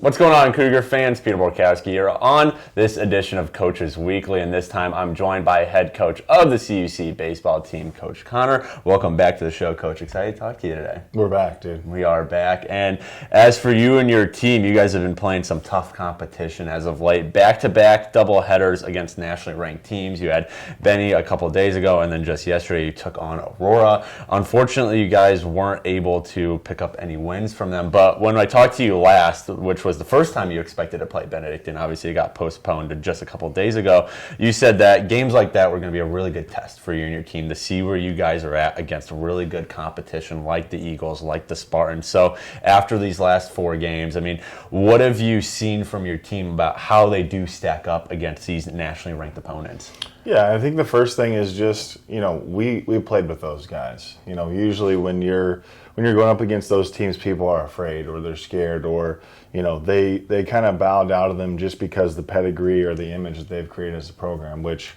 What's going on, Cougar fans? Peter Borkowski here on this edition of Coaches Weekly, and this time I'm joined by head coach of the CUC baseball team, Coach Conner. Welcome back to the show, Coach. Excited to talk to you today. We're back, dude. We are back, and as for you and your team, you guys have been playing some tough competition as of late. Back-to-back doubleheaders against nationally ranked teams. You had Benny a couple days ago, and then just yesterday you took on Aurora. Unfortunately, you guys weren't able to pick up any wins from them, but when I talked to you last, which was the first time you expected to play Benedictine, obviously it got postponed to just a couple days ago, you said that games like that were going to be a really good test for you and your team to see where you guys are at against a really good competition like the Eagles, like the Spartans. So after these last 4 games, I mean, what have you seen from your team about how they do stack up against these nationally ranked opponents? Yeah, I think the first thing is just, we played with those guys. Usually when you're going up against those teams, people are afraid or they're scared or, they kind of bow down to them just because the pedigree or the image that they've created as a program, which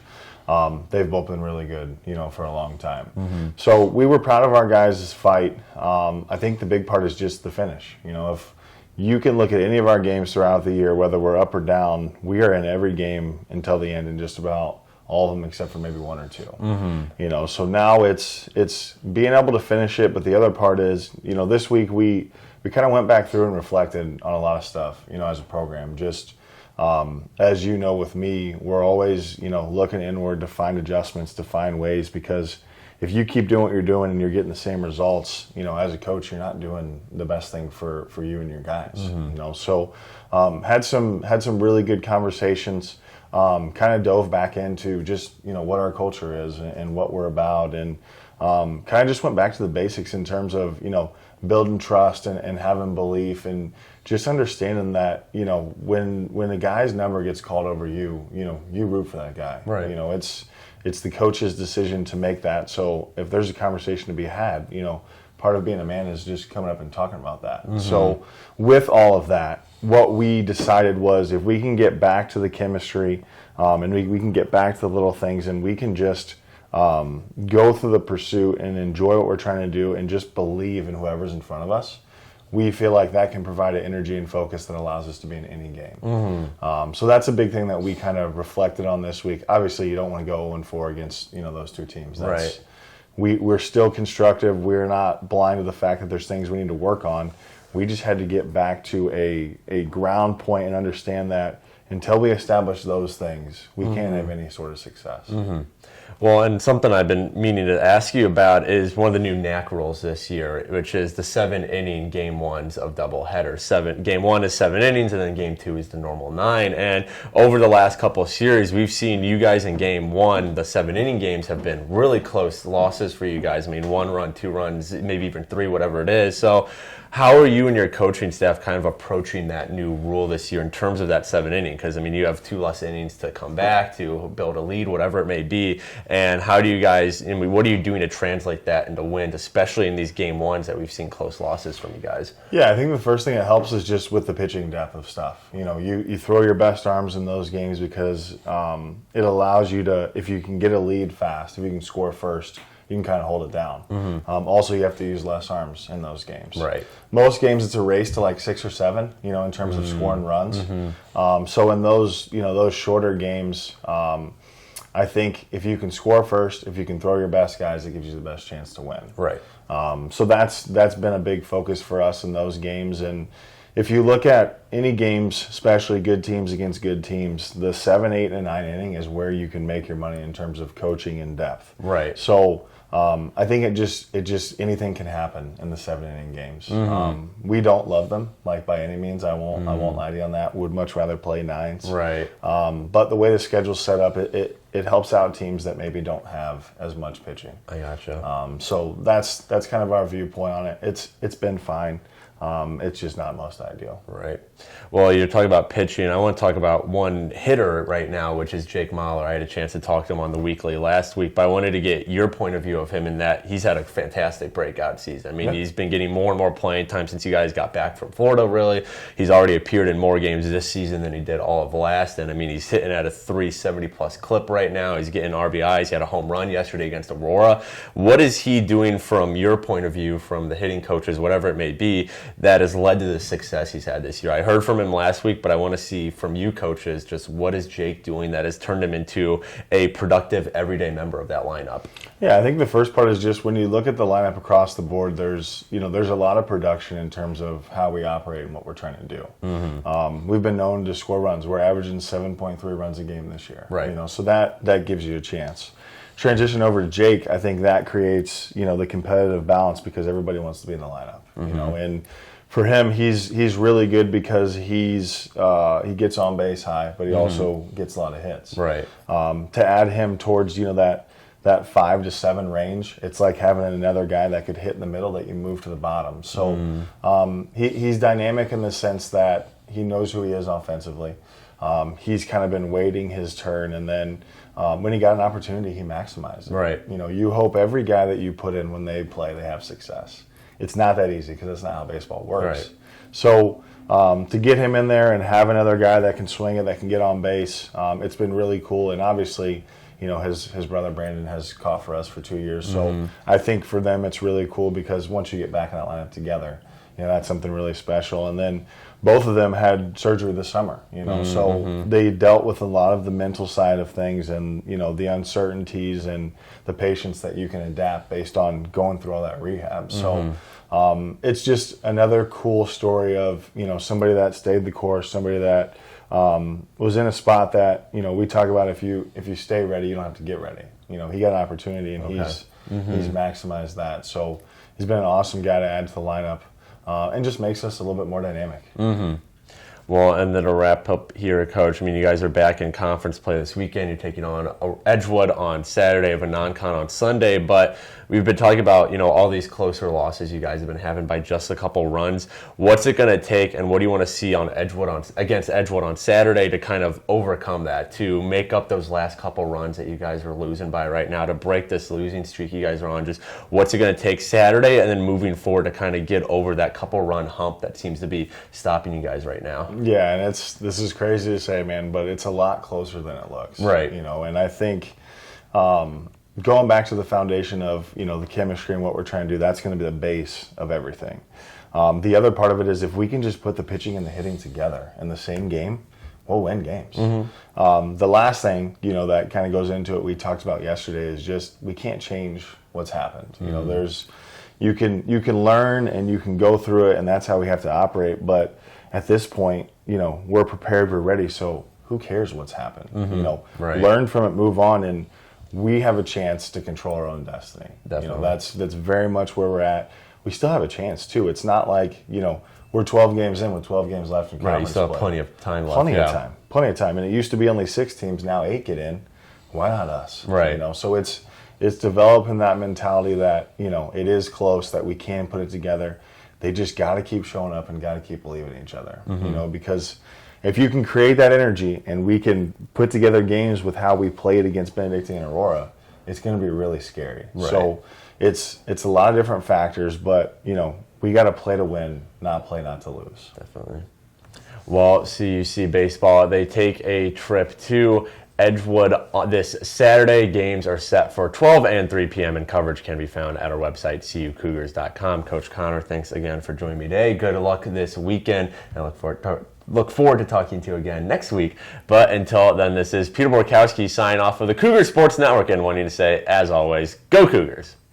they've both been really good, for a long time. Mm-hmm. So we were proud of our guys' fight. I think the big part is just the finish. If you can look at any of our games throughout the year, whether we're up or down, we are in every game until the end in just about all of them except for maybe 1 or 2. Mm-hmm. So now it's being able to finish it, but the other part is, this week we kind of went back through and reflected on a lot of stuff, as a program. Just as with me, we're always, looking inward to find adjustments, to find ways, because if you keep doing what you're doing and you're getting the same results, as a coach, you're not doing the best thing for you and your guys. Mm-hmm. So had some really good conversations. Kind of dove back into just, what our culture is and what we're about, and kind of just went back to the basics in terms of, building trust and having belief and just understanding that, when a guy's number gets called over you root for that guy. Right. It's the coach's decision to make that. So if there's a conversation to be had, part of being a man is just coming up and talking about that. Mm-hmm. So with all of that, what we decided was if we can get back to the chemistry and we can get back to the little things and we can just go through the pursuit and enjoy what we're trying to do and just believe in whoever's in front of us, we feel like that can provide an energy and focus that allows us to be in any game. Mm-hmm. So that's a big thing that we kind of reflected on this week. Obviously, you don't want to go 0-4 against those 2 teams. Right. We're still constructive. We're not blind to the fact that there's things we need to work on. We just had to get back to a ground point and understand that until we establish those things, we can't have any sort of success. Mm-hmm. Well, and something I've been meaning to ask you about is one of the new Knack Rolls this year, which is the 7-inning game ones of doubleheaders. Game 1 is 7 innings, and then game 2 is the normal 9. And over the last couple of series, we've seen you guys in game 1, the 7-inning games have been really close losses for you guys. I mean, 1 run, 2 runs, maybe even 3, whatever it is. So how are you and your coaching staff kind of approaching that new rule this year in terms of that 7-inning? Because, you have 2 less innings to come back, to build a lead, whatever it may be. And how do you guys, what are you doing to translate that into wins, especially in these game 1s that we've seen close losses from you guys? Yeah, I think the first thing that helps is just with the pitching depth of stuff. You throw your best arms in those games because it allows you to, if you can get a lead fast, if you can score first, you can kind of hold it down. Mm-hmm. Also, you have to use less arms in those games. Right. Most games, it's a race to like 6 or 7, in terms of scoring runs. Mm-hmm. So in those, those shorter games, I think if you can score first, if you can throw your best guys, it gives you the best chance to win. Right. So that's been a big focus for us in those games. And if you look at any games, especially good teams against good teams, the 7, 8, and 9 inning is where you can make your money in terms of coaching and depth. Right. So I think it just anything can happen in the 7-inning games. Mm-hmm. We don't love them, like by any means. I won't lie to you on that. Would much rather play 9s. Right. But the way the schedule's set up, it helps out teams that maybe don't have as much pitching. I gotcha. So that's kind of our viewpoint on it. It's been fine. It's just not most ideal. Right. Well, you're talking about pitching. I want to talk about one hitter right now, which is Jake Mahler. I had a chance to talk to him on the weekly last week, but I wanted to get your point of view of him in that he's had a fantastic breakout season. I mean, He's been getting more and more playing time since you guys got back from Florida, really. He's already appeared in more games this season than he did all of last, and he's hitting at a 370-plus clip right now. He's getting RBIs. He had a home run yesterday against Aurora. What is he doing from your point of view, from the hitting coaches, whatever it may be, that has led to the success he's had this year? I heard from him last week, but I want to see from you coaches just what is Jake doing that has turned him into a productive everyday member of that lineup? Yeah, I think the first part is just when you look at the lineup across the board, there's a lot of production in terms of how we operate and what we're trying to do. We've been known to score runs. We're averaging 7.3 runs a game this year. Right. So that gives you a chance. Transition over to Jake, I think that creates the competitive balance because everybody wants to be in the lineup. And for him, he's really good because he gets on base high, but he also gets a lot of hits. Right. To add him towards that 5 to 7 range, it's like having another guy that could hit in the middle that you move to the bottom. So he's dynamic in the sense that he knows who he is offensively. He's kind of been waiting his turn, and then when he got an opportunity, he maximized it. Right. You hope every guy that you put in when they play, they have success. It's not that easy because that's not how baseball works. Right. So to get him in there and have another guy that can swing it, that can get on base, it's been really cool. And obviously, his brother Brandon has caught for us for 2 years. So I think for them it's really cool because once you get back in that lineup together, that's something really special. And then both of them had surgery this summer, so they dealt with a lot of the mental side of things and, the uncertainties and the patience that you can adapt based on going through all that rehab. So it's just another cool story of, somebody that stayed the course, somebody that was in a spot that, we talk about if you stay ready, you don't have to get ready. He got an opportunity and he's maximized that. So he's been an awesome guy to add to the lineup. And just makes us a little bit more dynamic. Well, and then to wrap up here, Coach, you guys are back in conference play this weekend. You're taking on Edgewood on Saturday, of a non-con on Sunday. But we've been talking about, all these closer losses you guys have been having by just a couple runs. What's it going to take, and what do you want to see on against Edgewood on Saturday to kind of overcome that, to make up those last couple runs that you guys are losing by right now, to break this losing streak you guys are on? Just what's it going to take Saturday, and then moving forward to kind of get over that couple run hump that seems to be stopping you guys right now? Yeah, and this is crazy to say, man, but it's a lot closer than it looks. Right. And I think going back to the foundation of, the chemistry and what we're trying to do, that's going to be the base of everything. The other part of it is if we can just put the pitching and the hitting together in the same game, we'll win games. The last thing, that kind of goes into it we talked about yesterday is just we can't change what's happened. There's you can learn and you can go through it, and that's how we have to operate. But at this point, we're prepared, we're ready, so who cares what's happened? Right. Learn from it, move on, and we have a chance to control our own destiny. Definitely. That's very much where we're at. We still have a chance too. It's not like, we're 12 games in with 12 games left in conference Right, you still have play. plenty of time left. Plenty of time. And it used to be only 6 teams, now 8 get in. Why not us? Right. So it's developing that mentality that, it is close, that we can put it together. They just got to keep showing up and got to keep believing in each other, because if you can create that energy and we can put together games with how we played against Benedictine and Aurora, it's going to be really scary. Right. So it's a lot of different factors, but, we got to play to win, not play not to lose. Definitely. Well, CUC Baseball, they take a trip to Edgewood this Saturday. Games are set for 12 and 3 p.m. and coverage can be found at our website, cucougars.com. Coach Conner, thanks again for joining me today. Good luck this weekend, and look forward to talking to you again next week. But until then, this is Peter Borkowski signing off for the Cougar Sports Network and wanting to say, as always, go Cougars.